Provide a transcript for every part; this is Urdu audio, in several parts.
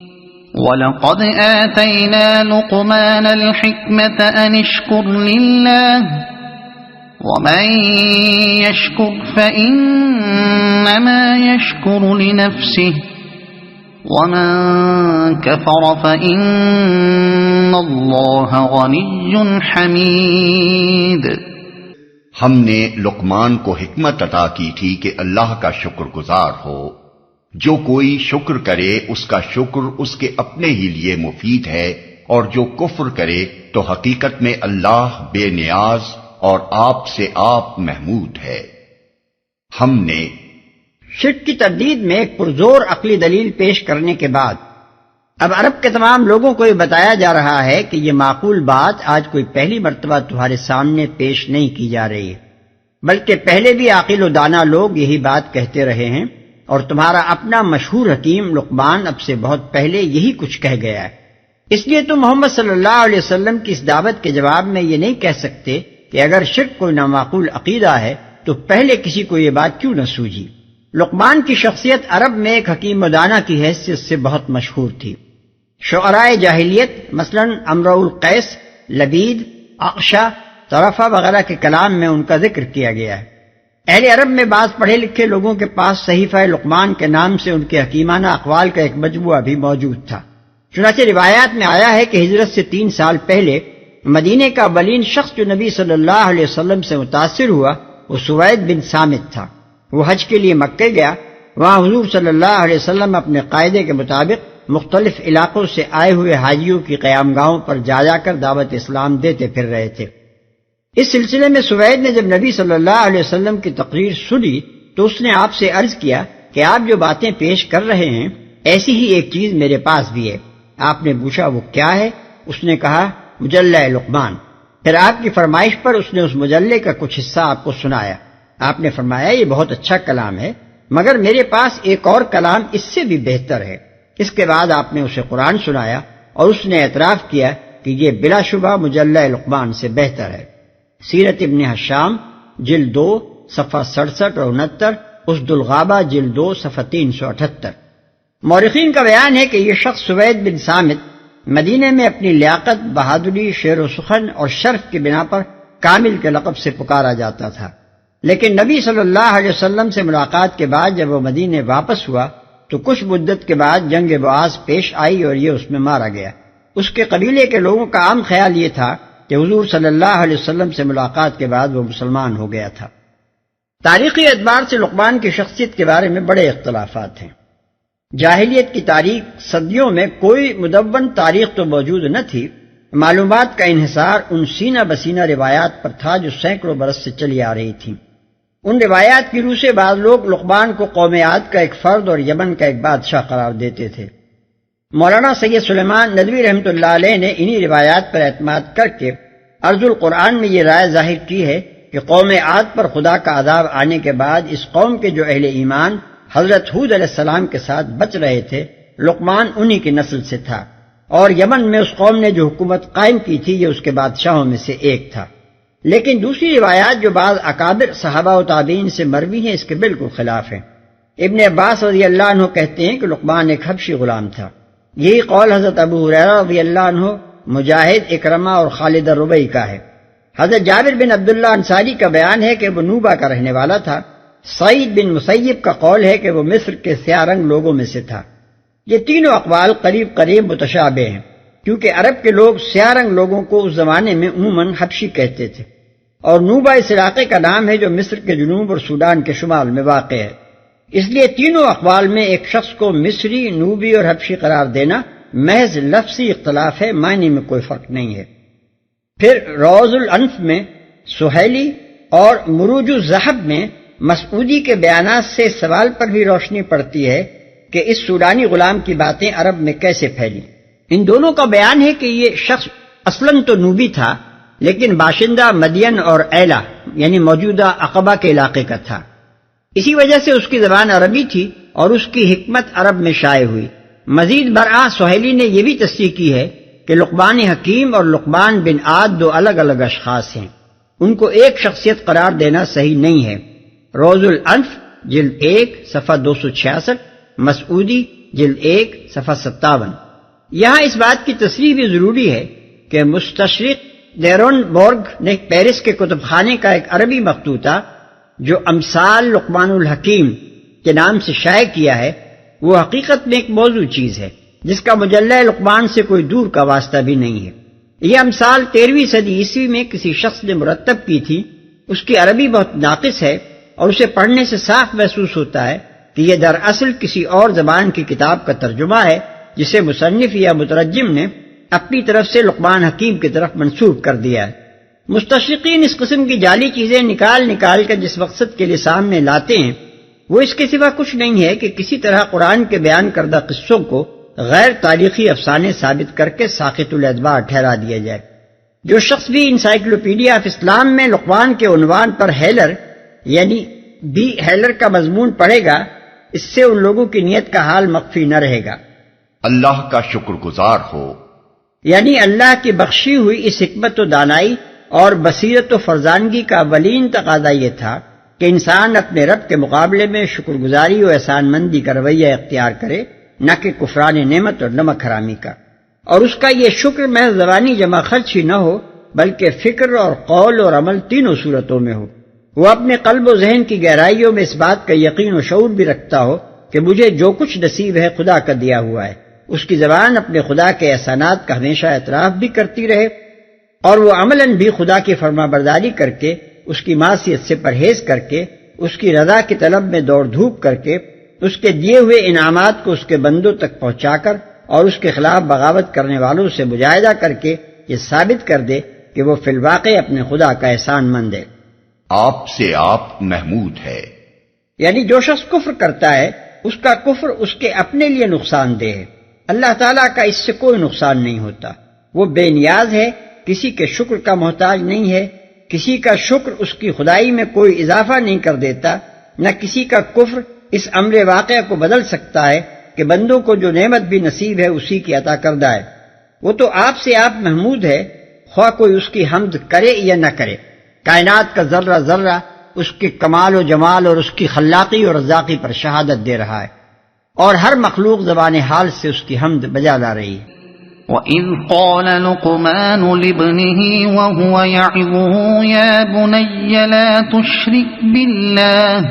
وَلَقَدْ آتَيْنَا لُقْمَانَ الْحِكْمَةَ أَنِ اشْكُرْ لِلَّهِ وَمَنْ يَشْكُرْ فَإِنَّمَا يَشْكُرُ لِنَفْسِهِ وَمَنْ كَفَرَ فَإِنَّ اللَّهَ غَنِيٌّ حَمِيدٌ۔ ہم نے لقمان کو حکمت عطا کی تھی کہ اللہ کا شکر گزار ہو۔ جو کوئی شکر کرے اس کا شکر اس کے اپنے ہی لیے مفید ہے، اور جو کفر کرے تو حقیقت میں اللہ بے نیاز اور آپ سے آپ محمود ہے۔ ہم نے شرک کی تردید میں ایک پرزور عقلی دلیل پیش کرنے کے بعد اب عرب کے تمام لوگوں کو یہ بتایا جا رہا ہے کہ یہ معقول بات آج کوئی پہلی مرتبہ تمہارے سامنے پیش نہیں کی جا رہی ہے، بلکہ پہلے بھی عاقل و دانا لوگ یہی بات کہتے رہے ہیں، اور تمہارا اپنا مشہور حکیم لقمان اب سے بہت پہلے یہی کچھ کہہ گیا ہے۔ اس لیے تم محمد صلی اللہ علیہ وسلم کی اس دعوت کے جواب میں یہ نہیں کہہ سکتے کہ اگر شرک کوئی نامعقول عقیدہ ہے تو پہلے کسی کو یہ بات کیوں نہ سوجھی۔ لقمان کی شخصیت عرب میں ایک حکیم و دانا کی حیثیت سے بہت مشہور تھی۔ شعراء جاہلیت مثلا امرؤ القیس، لبید، اقشا، طرفہ وغیرہ کے کلام میں ان کا ذکر کیا گیا ہے۔ اہل عرب میں بعض پڑھے لکھے لوگوں کے پاس صحیفہ لقمان کے نام سے ان کے حکیمانہ اقوال کا ایک مجموعہ بھی موجود تھا۔ چنانچہ روایات میں آیا ہے کہ ہجرت سے 3 سال پہلے مدینے کا اولین شخص جو نبی صلی اللہ علیہ وسلم سے متاثر ہوا وہ سوید بن صامت تھا۔ وہ حج کے لیے مکہ گیا، وہاں حضور صلی اللہ علیہ وسلم اپنے قاعدے کے مطابق مختلف علاقوں سے آئے ہوئے حاجیوں کی قیام گاہوں پر جا کر دعوت اسلام دیتے پھر رہے تھے۔ اس سلسلے میں سوید نے جب نبی صلی اللہ علیہ وسلم کی تقریر سنی تو اس نے آپ سے عرض کیا کہ آپ جو باتیں پیش کر رہے ہیں ایسی ہی ایک چیز میرے پاس بھی ہے۔ آپ نے پوچھا وہ کیا ہے؟ اس نے کہا مجلہ لقمان۔ پھر آپ کی فرمائش پر اس نے اس مجلے کا کچھ حصہ آپ کو سنایا۔ آپ نے فرمایا یہ بہت اچھا کلام ہے، مگر میرے پاس ایک اور کلام اس سے بھی بہتر ہے۔ اس کے بعد آپ نے اسے قرآن سنایا اور اس نے اعتراف کیا کہ یہ بلا شبہ مجلہ لقمان سے بہتر ہے۔ سیرت ابن حشام جلد 2 صفحہ 67 اور 69، اسد الغابہ جلد 2 صفحہ 378۔ مورخین کا بیان ہے کہ یہ شخص سوید بن صامت مدینے میں اپنی لیاقت، بہادری، شعر و سخن اور شرف کی بنا پر کامل کے لقب سے پکارا جاتا تھا، لیکن نبی صلی اللہ علیہ وسلم سے ملاقات کے بعد جب وہ مدینے واپس ہوا تو کچھ مدت کے بعد جنگ بعاث پیش آئی اور یہ اس میں مارا گیا۔ اس کے قبیلے کے لوگوں کا عام خیال یہ تھا کہ حضور صلی اللہ علیہ وسلم سے ملاقات کے بعد وہ مسلمان ہو گیا تھا۔ تاریخی اعتبار سے لقمان کی شخصیت کے بارے میں بڑے اختلافات ہیں۔ جاہلیت کی تاریخ صدیوں میں کوئی مدون تاریخ تو موجود نہ تھی، معلومات کا انحصار ان سینہ بسینہ روایات پر تھا جو سینکڑوں برس سے چلی آ رہی تھیں۔ ان روایات کی روح سے بعض لوگ لقمان کو قوم عاد کا ایک فرد اور یمن کا ایک بادشاہ قرار دیتے تھے۔ مولانا سید سلیمان ندوی رحمۃ اللہ علیہ نے انہی روایات پر اعتماد کر کے ارض القرآن میں یہ رائے ظاہر کی ہے کہ قوم عاد پر خدا کا عذاب آنے کے بعد اس قوم کے جو اہل ایمان حضرت ہود علیہ السلام کے ساتھ بچ رہے تھے، لقمان انہی کی نسل سے تھا، اور یمن میں اس قوم نے جو حکومت قائم کی تھی یہ اس کے بادشاہوں میں سے ایک تھا۔ لیکن دوسری روایات جو بعض اکابر صحابہ و تابعین سے مروی ہیں اس کے بالکل خلاف ہیں۔ ابن عباس رضی اللہ عنہ کہتے ہیں کہ لقمان ایک حبشی غلام تھا۔ یہی قول حضرت ابو ہریرہ رضی اللہ عنہ، مجاہد، اکرمہ اور خالد الربیعی کا ہے۔ حضرت جابر بن عبداللہ انصاری کا بیان ہے کہ وہ نوبہ کا رہنے والا تھا۔ سعید بن مسیب کا قول ہے کہ وہ مصر کے سیاہ رنگ لوگوں میں سے تھا۔ یہ تینوں اقوال قریب قریب متشابہ ہیں، کیونکہ عرب کے لوگ سیاہ رنگ لوگوں کو اس زمانے میں عموماً حبشی کہتے تھے، اور نوبہ اس علاقے کا نام ہے جو مصر کے جنوب اور سوڈان کے شمال میں واقع ہے۔ اس لیے تینوں اقوال میں ایک شخص کو مصری، نوبی اور حبشی قرار دینا محض لفظی اختلاف ہے، معنی میں کوئی فرق نہیں ہے۔ پھر روض الانف میں سہیلی اور مروج الذہب میں مسعودی کے بیانات سے اس سوال پر بھی روشنی پڑتی ہے کہ اس سوڈانی غلام کی باتیں عرب میں کیسے پھیلی۔ ان دونوں کا بیان ہے کہ یہ شخص اصلاً تو نوبی تھا، لیکن باشندہ مدین اور ایلا یعنی موجودہ عقبہ کے علاقے کا تھا۔ اسی وجہ سے اس کی زبان عربی تھی اور اس کی حکمت عرب میں شائع ہوئی۔ مزید برآں سہیلی نے یہ بھی تصریح کی ہے کہ لقمان حکیم اور لقمان بن عاد دو الگ الگ اشخاص ہیں، ان کو ایک شخصیت قرار دینا صحیح نہیں ہے۔ روض الانف جلد 1 صفحہ 266، مسعودی جلد 1 صفحہ 57۔ یہاں اس بات کی تصریح بھی ضروری ہے کہ مستشرق دیرون بورگ نے پیرس کے کتب خانے کا ایک عربی مخطوطہ جو امثال لقمان الحکیم کے نام سے شائع کیا ہے، وہ حقیقت میں ایک موضوع چیز ہے جس کا مجلہ لقمان سے کوئی دور کا واسطہ بھی نہیں ہے۔ یہ امثال 13ویں صدی عیسوی میں کسی شخص نے مرتب کی تھی۔ اس کی عربی بہت ناقص ہے اور اسے پڑھنے سے صاف محسوس ہوتا ہے کہ یہ دراصل کسی اور زبان کی کتاب کا ترجمہ ہے جسے مصنف یا مترجم نے اپنی طرف سے لقمان حکیم کی طرف منسوب کر دیا ہے۔ مستشرقین اس قسم کی جعلی چیزیں نکال کر جس مقصد کے لیے سامنے لاتے ہیں وہ اس کے سوا کچھ نہیں ہے کہ کسی طرح قرآن کے بیان کردہ قصوں کو غیر تاریخی افسانے ثابت کر کے ساقط الاعتبار ٹھہرا دیا جائے۔ جو شخص بھی انسائکلوپیڈیا آف اسلام میں لقمان کے عنوان پر ہیلر یعنی بی ہیلر کا مضمون پڑھے گا، اس سے ان لوگوں کی نیت کا حال مخفی نہ رہے گا۔ اللہ کا شکر گزار ہو، یعنی اللہ کی بخشی ہوئی اس حکمت و دانائی اور بصیرت و فرزانگی کا اولین تقاضا یہ تھا کہ انسان اپنے رب کے مقابلے میں شکر گزاری و احسان مندی کا رویہ اختیار کرے، نہ کہ کفران نعمت اور نمک حرامی کا، اور اس کا یہ شکر محض زبانی جمع خرچ ہی نہ ہو بلکہ فکر اور قول اور عمل تینوں صورتوں میں ہو۔ وہ اپنے قلب و ذہن کی گہرائیوں میں اس بات کا یقین و شعور بھی رکھتا ہو کہ مجھے جو کچھ نصیب ہے خدا کا دیا ہوا ہے۔ اس کی زبان اپنے خدا کے احسانات کا ہمیشہ اعتراف بھی کرتی رہے اور وہ عملاً بھی خدا کی فرما برداری کر کے، اس کی معصیت سے پرہیز کر کے، اس کی رضا کی طلب میں دوڑ دھوپ کر کے، اس کے دیے ہوئے انعامات کو اس کے بندوں تک پہنچا کر اور اس کے خلاف بغاوت کرنے والوں سے مجاہدہ کر کے یہ ثابت کر دے کہ وہ فی الواقع اپنے خدا کا احسان مند ہے۔ آپ سے آپ محمود ہے، یعنی جو شخص کفر کرتا ہے اس کا کفر اس کے اپنے لیے نقصان دہ ہے، اللہ تعالیٰ کا اس سے کوئی نقصان نہیں ہوتا۔ وہ بے نیاز ہے، کسی کے شکر کا محتاج نہیں ہے، کسی کا شکر اس کی خدائی میں کوئی اضافہ نہیں کر دیتا، نہ کسی کا کفر اس امر واقعہ کو بدل سکتا ہے کہ بندوں کو جو نعمت بھی نصیب ہے اسی کی عطا کردہ ہے۔ وہ تو آپ سے آپ محمود ہے، خواہ کوئی اس کی حمد کرے یا نہ کرے۔ کائنات کا ذرہ ذرہ اس کے کمال و جمال اور اس کی خلاقی اور رزاقی پر شہادت دے رہا ہے، اور ہر مخلوق زبان حال سے اس کی حمد بجا لا رہی ہے۔ وَإِذْ قَالَ لُقْمَانُ لِابْنِهِ وَهُوَ يَعِظُهُ يَا بُنَيَّ لَا تُشْرِكْ بِاللَّهِ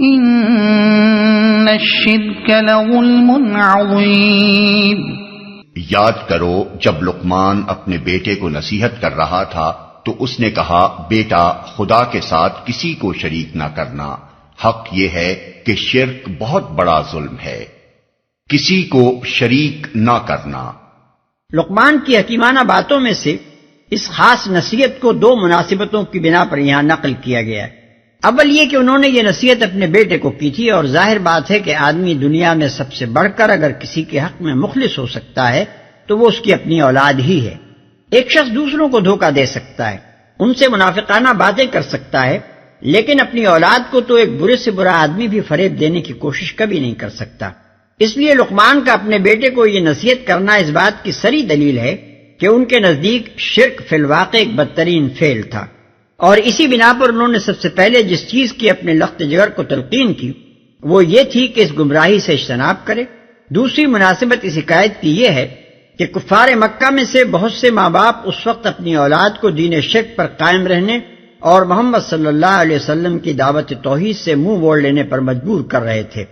إِنَّ الشِّرْكَ لَظُلْمٌ عَظِيمٌ۔ یاد کرو جب لقمان اپنے بیٹے کو نصیحت کر رہا تھا تو اس نے کہا، بیٹا خدا کے ساتھ کسی کو شریک نہ کرنا، حق یہ ہے کہ شرک بہت بڑا ظلم ہے، کسی کو شریک نہ کرنا۔ لقمان کی حکیمانہ باتوں میں سے اس خاص نصیحت کو دو مناسبتوں کی بنا پر یہاں نقل کیا گیا ہے۔ اول یہ کہ انہوں نے یہ نصیحت اپنے بیٹے کو کی تھی، اور ظاہر بات ہے کہ آدمی دنیا میں سب سے بڑھ کر اگر کسی کے حق میں مخلص ہو سکتا ہے تو وہ اس کی اپنی اولاد ہی ہے۔ ایک شخص دوسروں کو دھوکہ دے سکتا ہے، ان سے منافقانہ باتیں کر سکتا ہے، لیکن اپنی اولاد کو تو ایک برے سے برا آدمی بھی فریب دینے کی کوشش کبھی نہیں کر سکتا۔ اس لیے لقمان کا اپنے بیٹے کو یہ نصیحت کرنا اس بات کی صریح دلیل ہے کہ ان کے نزدیک شرک فی الواقع ایک بدترین فعل تھا، اور اسی بنا پر انہوں نے سب سے پہلے جس چیز کی اپنے لخت جگر کو تلقین کی وہ یہ تھی کہ اس گمراہی سے اجتناب کرے۔ دوسری مناسبت اس حکایت کی یہ ہے کہ کفار مکہ میں سے بہت سے ماں باپ اس وقت اپنی اولاد کو دین شرک پر قائم رہنے اور محمد صلی اللہ علیہ وسلم کی دعوت توحید سے منہ موڑ لینے پر مجبور کر رہے تھے،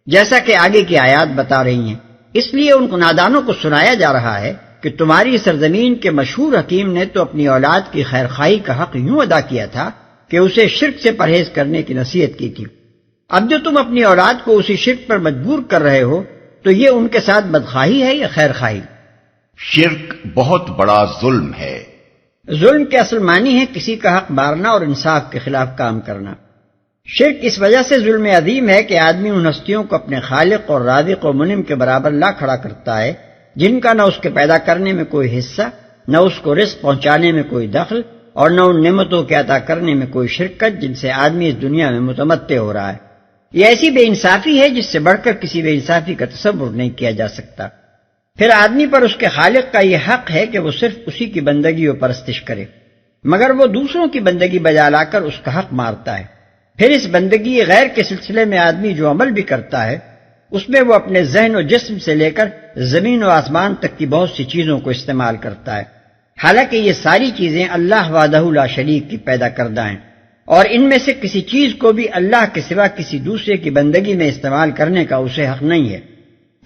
جیسا کہ آگے کی آیات بتا رہی ہیں۔ اس لیے ان کو نادانوں کو سنایا جا رہا ہے کہ تمہاری سرزمین کے مشہور حکیم نے تو اپنی اولاد کی خیرخواہی کا حق یوں ادا کیا تھا کہ اسے شرک سے پرہیز کرنے کی نصیحت کی تھی۔ اب جو تم اپنی اولاد کو اسی شرک پر مجبور کر رہے ہو تو یہ ان کے ساتھ بدخواہی ہے یا خیرخواہی؟ شرک بہت بڑا ظلم ہے۔ ظلم کے اصل معنی ہے کسی کا حق مارنا اور انصاف کے خلاف کام کرنا۔ شرک اس وجہ سے ظلم عظیم ہے کہ آدمی ان ہستیوں کو اپنے خالق اور رازق و منعم کے برابر لا کھڑا کرتا ہے جن کا نہ اس کے پیدا کرنے میں کوئی حصہ، نہ اس کو رزق پہنچانے میں کوئی دخل، اور نہ ان نعمتوں کے عطا کرنے میں کوئی شرکت جن سے آدمی اس دنیا میں متمتع ہو رہا ہے۔ یہ ایسی بے انصافی ہے جس سے بڑھ کر کسی بے انصافی کا تصور نہیں کیا جا سکتا۔ پھر آدمی پر اس کے خالق کا یہ حق ہے کہ وہ صرف اسی کی بندگی و پرستش کرے، مگر وہ دوسروں کی بندگی بجا لا کر اس کا حق مارتا ہے۔ پھر اس بندگی غیر کے سلسلے میں آدمی جو عمل بھی کرتا ہے اس میں وہ اپنے ذہن و جسم سے لے کر زمین و آسمان تک کی بہت سی چیزوں کو استعمال کرتا ہے، حالانکہ یہ ساری چیزیں اللہ وحدہ لا شریک کی پیدا کردہ ہیں، اور ان میں سے کسی چیز کو بھی اللہ کے سوا کسی دوسرے کی بندگی میں استعمال کرنے کا اسے حق نہیں ہے۔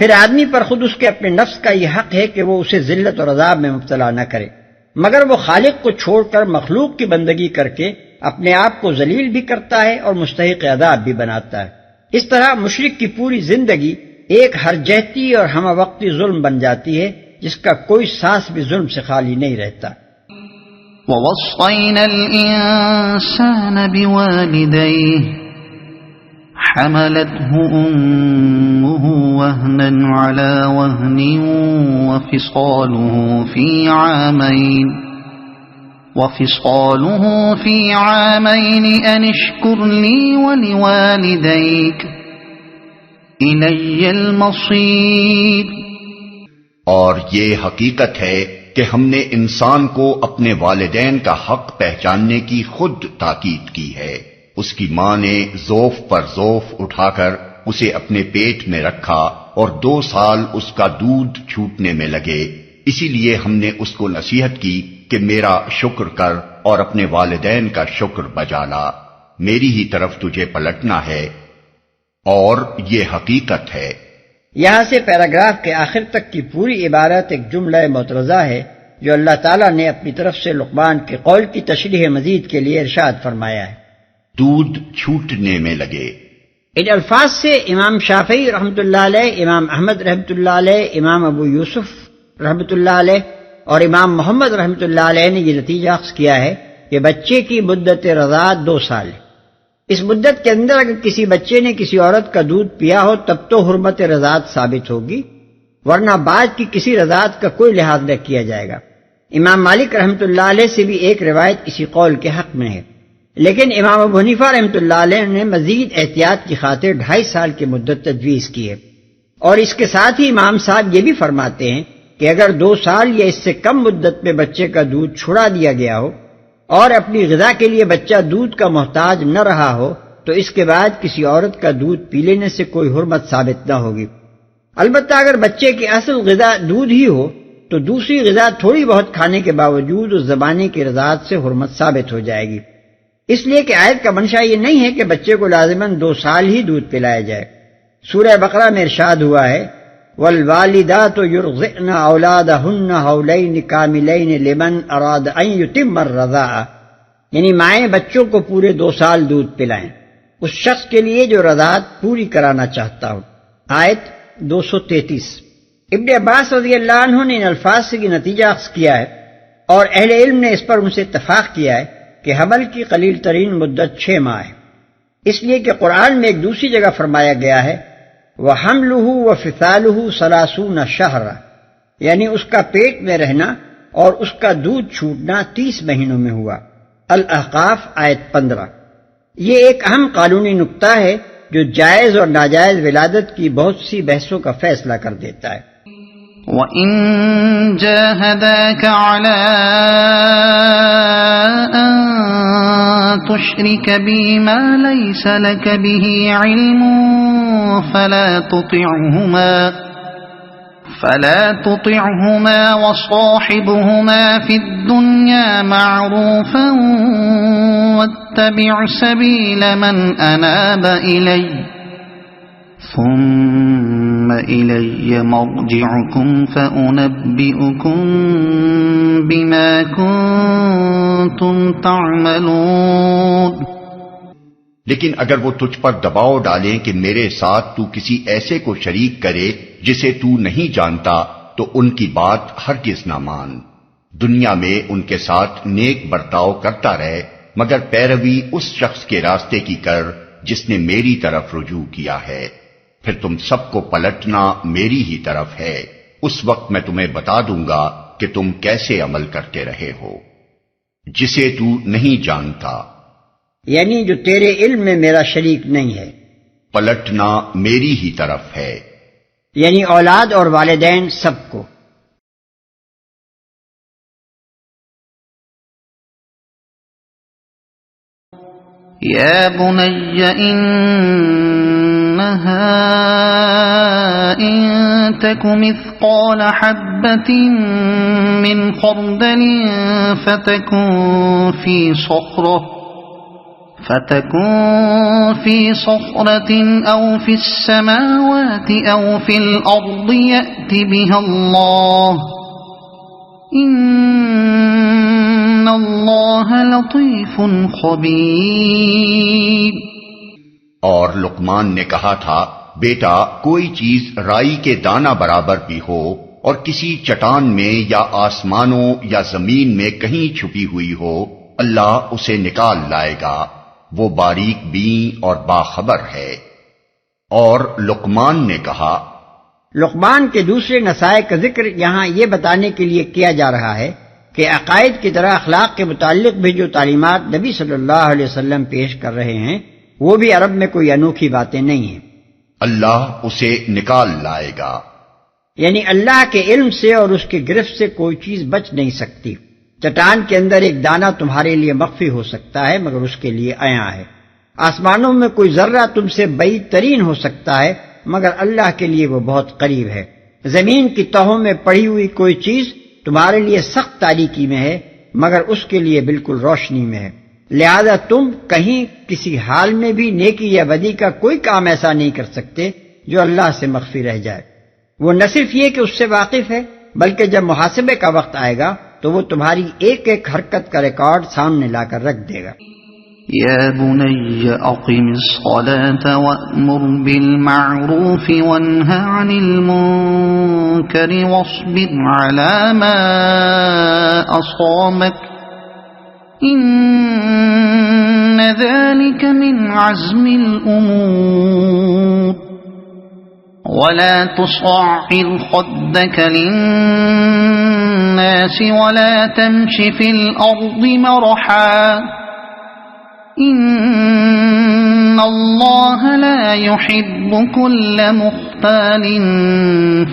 پھر آدمی پر خود اس کے اپنے نفس کا یہ حق ہے کہ وہ اسے ذلت اور عذاب میں مبتلا نہ کرے، مگر وہ خالق کو چھوڑ کر مخلوق کی بندگی کر کے اپنے آپ کو ذلیل بھی کرتا ہے اور مستحق عذاب بھی بناتا ہے۔ اس طرح مشرک کی پوری زندگی ایک ہر جہتی اور ہمہ وقتی ظلم بن جاتی ہے، جس کا کوئی سانس بھی ظلم سے خالی نہیں رہتا۔ وَوَصَّيْنَا الْإِنسَانَ بِوَالِدَيْهِ حَمَلَتْهُ أُمُّهُ وَهْنًا عَلَى وَهْنٍ وَفِصَالُهُ فِي عَامَيْنِ أَنِ اشْكُرْ لِي وَلِوَالِدَيْكَ إِلَيَّ الْمَصِيرُ۔ اور یہ حقیقت ہے کہ ہم نے انسان کو اپنے والدین کا حق پہچاننے کی خود تاکید کی ہے۔ اس کی ماں نے ذوف پر ذوف اٹھا کر اسے اپنے پیٹ میں رکھا اور 2 سال اس کا دودھ چھوٹنے میں لگے، اسی لیے ہم نے اس کو نصیحت کی کہ میرا شکر کر اور اپنے والدین کا شکر بجا لا، میری ہی طرف تجھے پلٹنا ہے، اور یہ حقیقت ہے۔ یہاں سے پیراگراف کے آخر تک کی پوری عبارت ایک جملہ معترضہ ہے جو اللہ تعالیٰ نے اپنی طرف سے لقمان کے قول کی تشریح مزید کے لیے ارشاد فرمایا ہے، دودھ چھوٹنے میں لگے۔ ان الفاظ سے امام شافعی رحمۃ اللہ علیہ، امام احمد رحمۃ اللہ علیہ، امام ابو یوسف رحمۃ اللہ علیہ اور امام محمد رحمۃ اللہ علیہ نے یہ نتیجہ اخذ کیا ہے کہ بچے کی مدت رضاعت 2 سال ہے۔ اس مدت کے اندر اگر کسی بچے نے کسی عورت کا دودھ پیا ہو تب تو حرمت رضاعت ثابت ہوگی، ورنہ بعد کی کسی رضاعت کا کوئی لحاظ نہ کیا جائے گا۔ امام مالک رحمۃ اللہ علیہ سے بھی ایک روایت اسی قول کے حق میں ہے، لیکن امام ابو حنیفہ رحمۃ اللہ علیہ نے مزید احتیاط کی خاطر 2.5 سال کی مدت تجویز کی ہے، اور اس کے ساتھ ہی امام صاحب یہ بھی فرماتے ہیں کہ اگر 2 سال یا اس سے کم مدت میں بچے کا دودھ چھڑا دیا گیا ہو اور اپنی غذا کے لیے بچہ دودھ کا محتاج نہ رہا ہو تو اس کے بعد کسی عورت کا دودھ پی لینے سے کوئی حرمت ثابت نہ ہوگی۔ البتہ اگر بچے کی اصل غذا دودھ ہی ہو تو دوسری غذا تھوڑی بہت کھانے کے باوجود اس زمانے کی رضاعت سے حرمت ثابت ہو جائے گی، اس لیے کہ آیت کا منشا یہ نہیں ہے کہ بچے کو لازماً 2 سال ہی دودھ پلایا جائے۔ سورہ بقرہ میں ارشاد ہوا ہے والوالدات یرضعن اولادہن حولین کاملین لمن اراد ان یتم الرضاعہ، یعنی مائیں بچوں کو پورے 2 سال دودھ پلائیں اس شخص کے لیے جو رضاعت پوری کرانا چاہتا ہو۔ آیت 233۔ ابن عباس رضی اللہ عنہ نے ان الفاظ سے یہ نتیجہ اخذ کیا ہے، اور اہل علم نے اس پر ان سے اتفاق کیا ہے کہ حمل کی قلیل ترین مدت 6 ماہ ہے، اس لیے کہ قرآن میں ایک دوسری جگہ فرمایا گیا ہے وَحَمْلُهُ وَفِصَالُهُ 30 شَهْرًا، یعنی اس کا پیٹ میں رہنا اور اس کا دودھ چھوٹنا 30 مہینوں میں ہوا۔ الاحقاف آیت 15۔ یہ ایک اہم قانونی نکتہ ہے جو جائز اور ناجائز ولادت کی بہت سی بحثوں کا فیصلہ کر دیتا ہے۔ وَإِن جَاهَدَاكَ عَلَىٰ أَن تُشْرِكَ بِي مَا لَيْسَ لَكَ بِهِ عِلْمٌ فَلَا تُطِعْهُمَا وَصَاحِبْهُمَا فِي الدُّنْيَا مَعْرُوفًا وَاتَّبِعْ سَبِيلَ مَنْ أَنَابَ إِلَيَّ ثُمَّ إِلَيَّ مَرْجِعُكُمْ فَأُنَبِّئُكُم بِمَا كُنتُمْ تَعْمَلُونَ۔ لیکن اگر وہ تجھ پر دباؤ ڈالیں کہ میرے ساتھ تو کسی ایسے کو شریک کرے جسے تو نہیں جانتا تو ان کی بات ہرگز نہ مان، دنیا میں ان کے ساتھ نیک برتاؤ کرتا رہے، مگر پیروی اس شخص کے راستے کی کر جس نے میری طرف رجوع کیا ہے، پھر تم سب کو پلٹنا میری ہی طرف ہے، اس وقت میں تمہیں بتا دوں گا کہ تم کیسے عمل کرتے رہے ہو۔ جسے تو نہیں جانتا یعنی جو تیرے علم میں میرا شریک نہیں ہے، پلٹنا میری ہی طرف ہے، یعنی اولاد اور والدین سب کو۔ یا بنی انہا يصلها إن تك مثقال حبة من خردل فتكن في صخرة أو في السماوات أو في الأرض يأت بها الله إن اللہ لطیف خبیر۔ اور لقمان نے کہا تھا، بیٹا کوئی چیز رائی کے دانہ برابر بھی ہو اور کسی چٹان میں یا آسمانوں یا زمین میں کہیں چھپی ہوئی ہو، اللہ اسے نکال لائے گا، وہ باریک بین اور باخبر ہے۔ اور لقمان نے کہا، لقمان کے دوسرے نصائح کا ذکر یہاں یہ بتانے کے لیے کیا جا رہا ہے کہ عقائد کی طرح اخلاق کے متعلق بھی جو تعلیمات نبی صلی اللہ علیہ وسلم پیش کر رہے ہیں وہ بھی عرب میں کوئی انوکھی باتیں نہیں ہیں۔ اللہ اسے نکال لائے گا، یعنی اللہ کے علم سے اور اس کی گرفت سے کوئی چیز بچ نہیں سکتی۔ چٹان کے اندر ایک دانہ تمہارے لیے مخفی ہو سکتا ہے مگر اس کے لیے عیاں ہے۔ آسمانوں میں کوئی ذرہ تم سے بعید ترین ہو سکتا ہے مگر اللہ کے لیے وہ بہت قریب ہے۔ زمین کی تہوں میں پڑی ہوئی کوئی چیز تمہارے لیے سخت تاریکی میں ہے مگر اس کے لیے بالکل روشنی میں ہے، لہذا تم کہیں کسی حال میں بھی نیکی یا بدی کا کوئی کام ایسا نہیں کر سکتے جو اللہ سے مخفی رہ جائے۔ وہ نہ صرف یہ کہ اس سے واقف ہے بلکہ جب محاسبے کا وقت آئے گا تو وہ تمہاری ایک ایک حرکت کا ریکارڈ سامنے لا کر رکھ دے گا۔ يا بني أقم الصلاة وأمر بالمعروف وانه عن المنكر واصبر على ما أصابك إن ذلك من عزم الأمور ولا تصعر خدك للناس ولا تمش في الأرض مرحا ان اللہ لا يحب كل مختال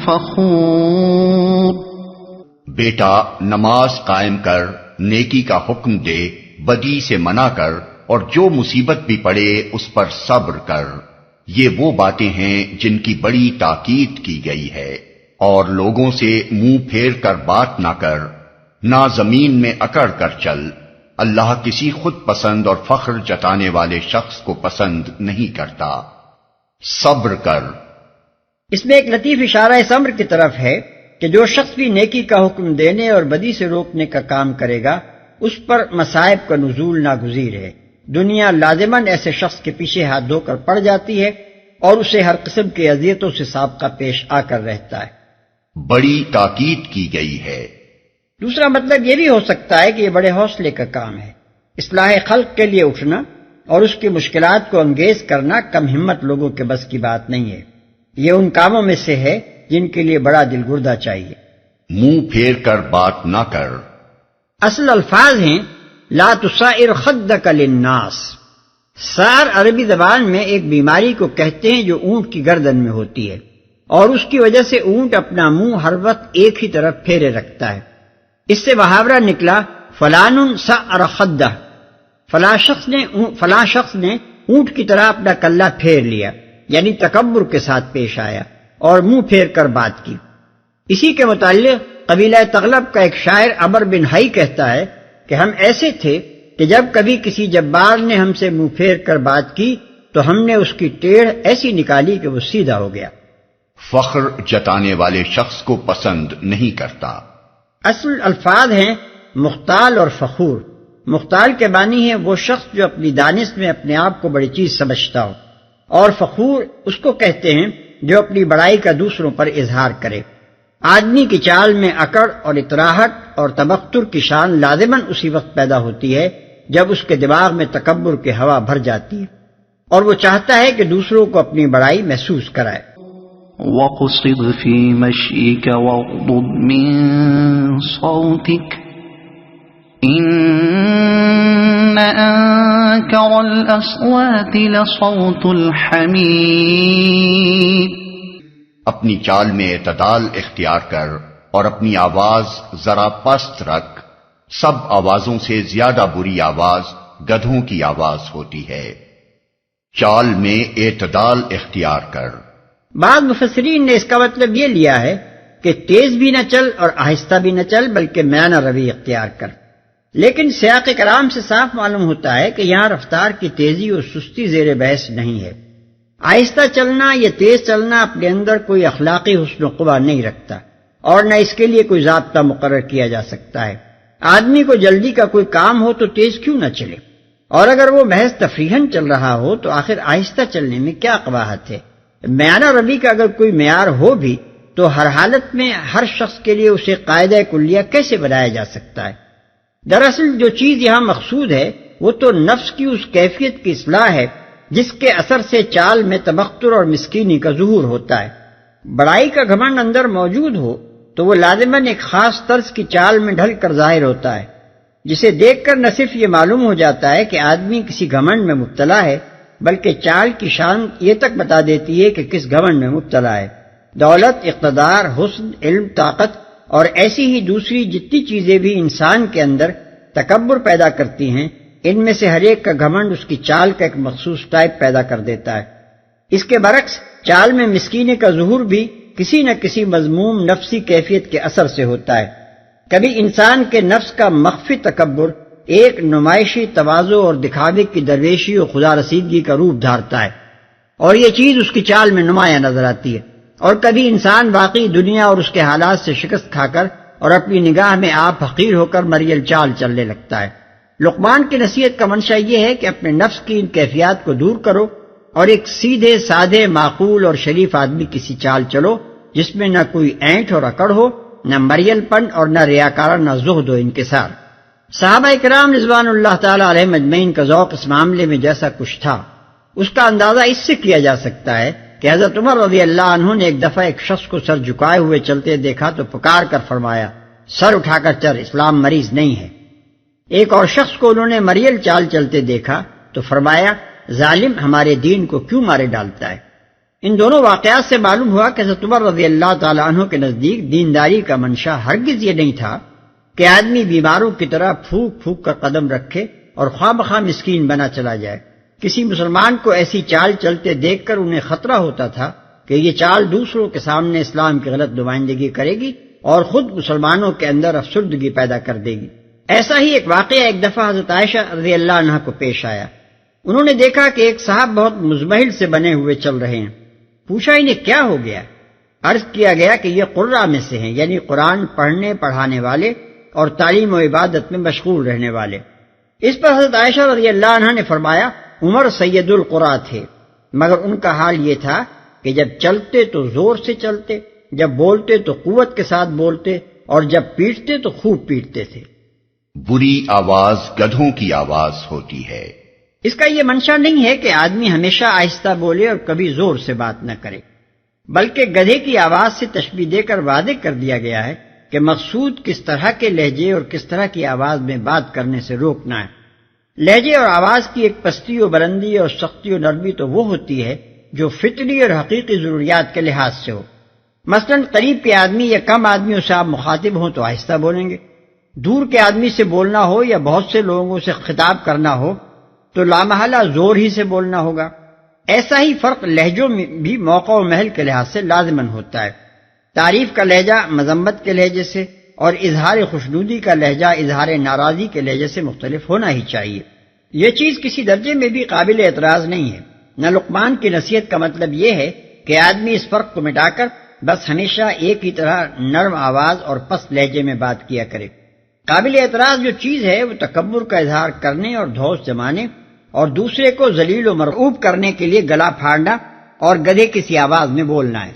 فخور۔ بیٹا نماز قائم کر، نیکی کا حکم دے، بدی سے منع کر، اور جو مصیبت بھی پڑے اس پر صبر کر۔ یہ وہ باتیں ہیں جن کی بڑی تاکید کی گئی ہے۔ اور لوگوں سے منہ پھیر کر بات نہ کر، نہ زمین میں اکڑ کر چل۔ اللہ کسی خود پسند اور فخر جتانے والے شخص کو پسند نہیں کرتا۔ صبر کر۔ اس میں ایک لطیف اشارہ اس امر کی طرف ہے کہ جو شخص بھی نیکی کا حکم دینے اور بدی سے روکنے کا کام کرے گا اس پر مصائب کا نزول ناگزیر ہے۔ دنیا لازماً ایسے شخص کے پیچھے ہاتھ دھو کر پڑ جاتی ہے اور اسے ہر قسم کی اذیتوں سے سابقہ پیش آ کر رہتا ہے۔ بڑی تاکید کی گئی ہے۔ دوسرا مطلب یہ بھی ہو سکتا ہے کہ یہ بڑے حوصلے کا کام ہے۔ اصلاح خلق کے لیے اٹھنا اور اس کی مشکلات کو انگیز کرنا کم ہمت لوگوں کے بس کی بات نہیں ہے۔ یہ ان کاموں میں سے ہے جن کے لیے بڑا دل گردہ چاہیے۔ منہ پھیر کر بات نہ کر۔ اصل الفاظ ہیں لا تصائر خدک للناس۔ سار عربی زبان میں ایک بیماری کو کہتے ہیں جو اونٹ کی گردن میں ہوتی ہے اور اس کی وجہ سے اونٹ اپنا منہ ہر وقت ایک ہی طرف پھیرے رکھتا ہے۔ اس سے محاورہ نکلا فلان سعر خدہ، فلاں شخص نے اونٹ کی طرح اپنا کلہ پھیر لیا، یعنی تکبر کے ساتھ پیش آیا اور منہ پھیر کر بات کی۔ اسی کے متعلق قبیلہ تغلب کا ایک شاعر عمر بن حی کہتا ہے کہ ہم ایسے تھے کہ جب کبھی کسی جبار نے ہم سے منہ پھیر کر بات کی تو ہم نے اس کی ٹیڑھ ایسی نکالی کہ وہ سیدھا ہو گیا۔ فخر جتانے والے شخص کو پسند نہیں کرتا۔ اصل الفاظ ہیں مختال اور فخور۔ مختال کے معنی ہے وہ شخص جو اپنی دانش میں اپنے آپ کو بڑی چیز سمجھتا ہو، اور فخور اس کو کہتے ہیں جو اپنی بڑائی کا دوسروں پر اظہار کرے۔ آدمی کی چال میں اکڑ اور اطراحٹ اور تبختر کی شان لازماً اسی وقت پیدا ہوتی ہے جب اس کے دماغ میں تکبر کی ہوا بھر جاتی ہے اور وہ چاہتا ہے کہ دوسروں کو اپنی بڑائی محسوس کرائے۔ وَاقْصِدْ فِي مَشْيِكَ وَاغْضُضْ مِنْ صَوْتِكَ إِنَّ أَنكَرَ الْأَصْوَاتِ لَصَوْتُ الْحَمِيرِ۔ اپنی چال میں اعتدال اختیار کر اور اپنی آواز ذرا پست رکھ۔ سب آوازوں سے زیادہ بری آواز گدھوں کی آواز ہوتی ہے۔ چال میں اعتدال اختیار کر۔ بعض مفسرین نے اس کا مطلب یہ لیا ہے کہ تیز بھی نہ چل اور آہستہ بھی نہ چل، بلکہ میانہ روی اختیار کر، لیکن سیاق کلام سے صاف معلوم ہوتا ہے کہ یہاں رفتار کی تیزی اور سستی زیر بحث نہیں ہے۔ آہستہ چلنا یا تیز چلنا اپنے اندر کوئی اخلاقی حسن و قوہ نہیں رکھتا، اور نہ اس کے لیے کوئی ضابطہ مقرر کیا جا سکتا ہے۔ آدمی کو جلدی کا کوئی کام ہو تو تیز کیوں نہ چلے، اور اگر وہ محض تفریحاً چل رہا ہو تو آخر آہستہ چلنے میں کیا قباحت ہے؟ میانہ روی کا اگر کوئی معیار ہو بھی تو ہر حالت میں ہر شخص کے لیے اسے قاعدہ کلیہ کیسے بنایا جا سکتا ہے؟ دراصل جو چیز یہاں مقصود ہے وہ تو نفس کی اس کیفیت کی اصلاح ہے جس کے اثر سے چال میں تبختر اور مسکینی کا ظہور ہوتا ہے۔ بڑائی کا گھمنڈ اندر موجود ہو تو وہ لازماً ایک خاص طرز کی چال میں ڈھل کر ظاہر ہوتا ہے، جسے دیکھ کر نہ صرف یہ معلوم ہو جاتا ہے کہ آدمی کسی گھمنڈ میں مبتلا ہے، بلکہ چال کی شان یہ تک بتا دیتی ہے کہ کس گھمنڈ میں مبتلا ہے۔ دولت، اقتدار، حسن، علم، طاقت اور ایسی ہی دوسری جتنی چیزیں بھی انسان کے اندر تکبر پیدا کرتی ہیں، ان میں سے ہر ایک کا گھمنڈ اس کی چال کا ایک مخصوص ٹائپ پیدا کر دیتا ہے۔ اس کے برعکس چال میں مسکینے کا ظہور بھی کسی نہ کسی مذموم نفسی کیفیت کے اثر سے ہوتا ہے۔ کبھی انسان کے نفس کا مخفی تکبر ایک نمائشی تواضع اور دکھاوے کی درویشی اور خدا رسیدگی کا روپ دھارتا ہے، اور یہ چیز اس کی چال میں نمایاں نظر آتی ہے۔ اور کبھی انسان واقعی دنیا اور اس کے حالات سے شکست کھا کر اور اپنی نگاہ میں آپ حقیر ہو کر مریل چال چلنے لگتا ہے۔ لقمان کی نصیحت کا منشا یہ ہے کہ اپنے نفس کی ان کیفیات کو دور کرو اور ایک سیدھے سادھے معقول اور شریف آدمی کی سی چال چلو جس میں نہ کوئی اینٹ اور اکڑ ہو، نہ مریل پن اور نہ ریاکارانہ زہد و انکسار۔ صحابہ کرام رضوان اللہ تعالی علیہم اجمعین کا ذوق اس معاملے میں جیسا کچھ تھا، اس کا اندازہ اس سے کیا جا سکتا ہے کہ حضرت عمر رضی اللہ عنہ نے ایک دفعہ ایک شخص کو سر جھکائے ہوئے چلتے دیکھا تو پکار کر فرمایا، سر اٹھا کر چل، اسلام مریض نہیں ہے۔ ایک اور شخص کو انہوں نے مریل چال چلتے دیکھا تو فرمایا، ظالم ہمارے دین کو کیوں مارے ڈالتا ہے۔ ان دونوں واقعات سے معلوم ہوا کہ حضرت عمر رضی اللہ تعالی عنہ کے نزدیک دینداری کا منشا ہرگز یہ نہیں تھا کہ آدمی بیماروں کی طرح پھونک پھونک کر قدم رکھے اور خواہ مخواہ مسکین بنا چلا جائے۔ کسی مسلمان کو ایسی چال چلتے دیکھ کر انہیں خطرہ ہوتا تھا کہ یہ چال دوسروں کے سامنے اسلام کی غلط نمائندگی کرے گی اور خود مسلمانوں کے اندر افسردگی پیدا کر دے گی۔ ایسا ہی ایک واقعہ ایک دفعہ حضرت عائشہ رضی اللہ عنہ کو پیش آیا۔ انہوں نے دیکھا کہ ایک صاحب بہت مزمحل سے بنے ہوئے چل رہے ہیں۔ پوچھا انہیں کیا ہو گیا؟ عرض کیا گیا کہ یہ قراء میں سے ہیں، یعنی قرآن پڑھنے پڑھانے والے اور تعلیم و عبادت میں مشغول رہنے والے۔ اس پر حضرت عائشہ رضی اللہ عنہ نے فرمایا، عمر سید القراء تھے، مگر ان کا حال یہ تھا کہ جب چلتے تو زور سے چلتے، جب بولتے تو قوت کے ساتھ بولتے، اور جب پیٹتے تو خوب پیٹتے تھے۔ بری آواز گدھوں کی آواز ہوتی ہے۔ اس کا یہ منشا نہیں ہے کہ آدمی ہمیشہ آہستہ بولے اور کبھی زور سے بات نہ کرے، بلکہ گدھے کی آواز سے تشبیہ دے کر واضح کر دیا گیا ہے کہ مقصود کس طرح کے لہجے اور کس طرح کی آواز میں بات کرنے سے روکنا ہے۔ لہجے اور آواز کی ایک پستی و بلندی اور سختی و نرمی تو وہ ہوتی ہے جو فطری اور حقیقی ضروریات کے لحاظ سے ہو۔ مثلا قریب کے آدمی یا کم آدمیوں سے آپ مخاطب ہوں تو آہستہ بولیں گے، دور کے آدمی سے بولنا ہو یا بہت سے لوگوں سے خطاب کرنا ہو تو لامحالہ زور ہی سے بولنا ہوگا۔ ایسا ہی فرق لہجوں میں بھی موقع و محل کے لحاظ سے لازماً ہوتا ہے۔ تعریف کا لہجہ مذمت کے لہجے سے اور اظہار خوشنودی کا لہجہ اظہار ناراضی کے لہجے سے مختلف ہونا ہی چاہیے۔ یہ چیز کسی درجے میں بھی قابل اعتراض نہیں ہے۔ نہ لقمان کی نصیحت کا مطلب یہ ہے کہ آدمی اس فرق کو مٹا کر بس ہمیشہ ایک ہی طرح نرم آواز اور پست لہجے میں بات کیا کرے۔ قابل اعتراض جو چیز ہے وہ تکبر کا اظہار کرنے اور دھوس جمانے اور دوسرے کو ذلیل و مرعوب کرنے کے لیے گلا پھاڑنا اور گدھے کسی آواز میں بولنا ہے۔